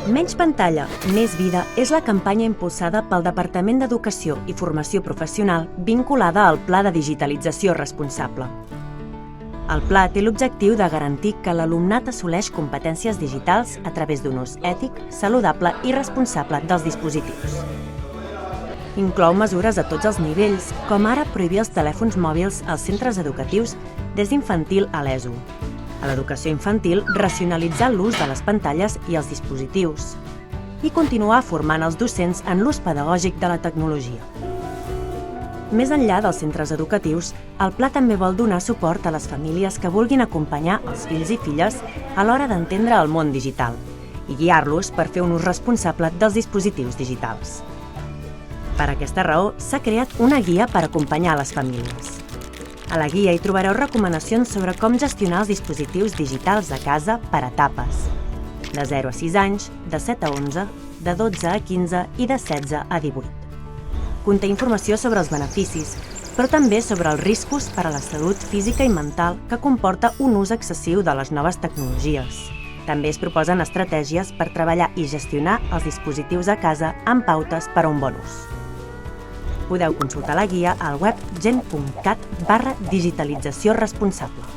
Menys pantalla, més vida és la campanya impulsada pel Departament d'Educació i Formació Professional vinculada al Pla de Digitalització Responsable. El pla té l'objectiu de garantir que l'alumnat assoleix competències digitals a través d'un ús ètic, saludable i responsable dels dispositius. Inclou mesures a tots els nivells, com ara prohibir els telèfons mòbils als centres educatius des d'infantil a l'ESO. A l'educació infantil, racionalitzar l'ús de les pantalles i els dispositius i continuar formant els docents en l'ús pedagògic de la tecnologia. Més enllà dels centres educatius, el pla també vol donar suport a les famílies que vulguin acompanyar els fills i filles a l'hora d'entendre el món digital i guiar-los per fer un ús responsable dels dispositius digitals. Per aquesta raó, s'ha creat una guia per acompanyar a les famílies. A la guia hi trobareu recomanacions sobre com gestionar els dispositius digitals a casa per etapes, de 0 a 6 anys, de 7 a 11, de 12 a 15 i de 16 a 18. Conté informació sobre els beneficis, però també sobre els riscos per a la salut física i mental que comporta un ús excessiu de les noves tecnologies. També es proposen estratègies per treballar i gestionar els dispositius a casa amb pautes per a un bon ús. Podeu consultar la guia al web gen.cat/digitalització responsable.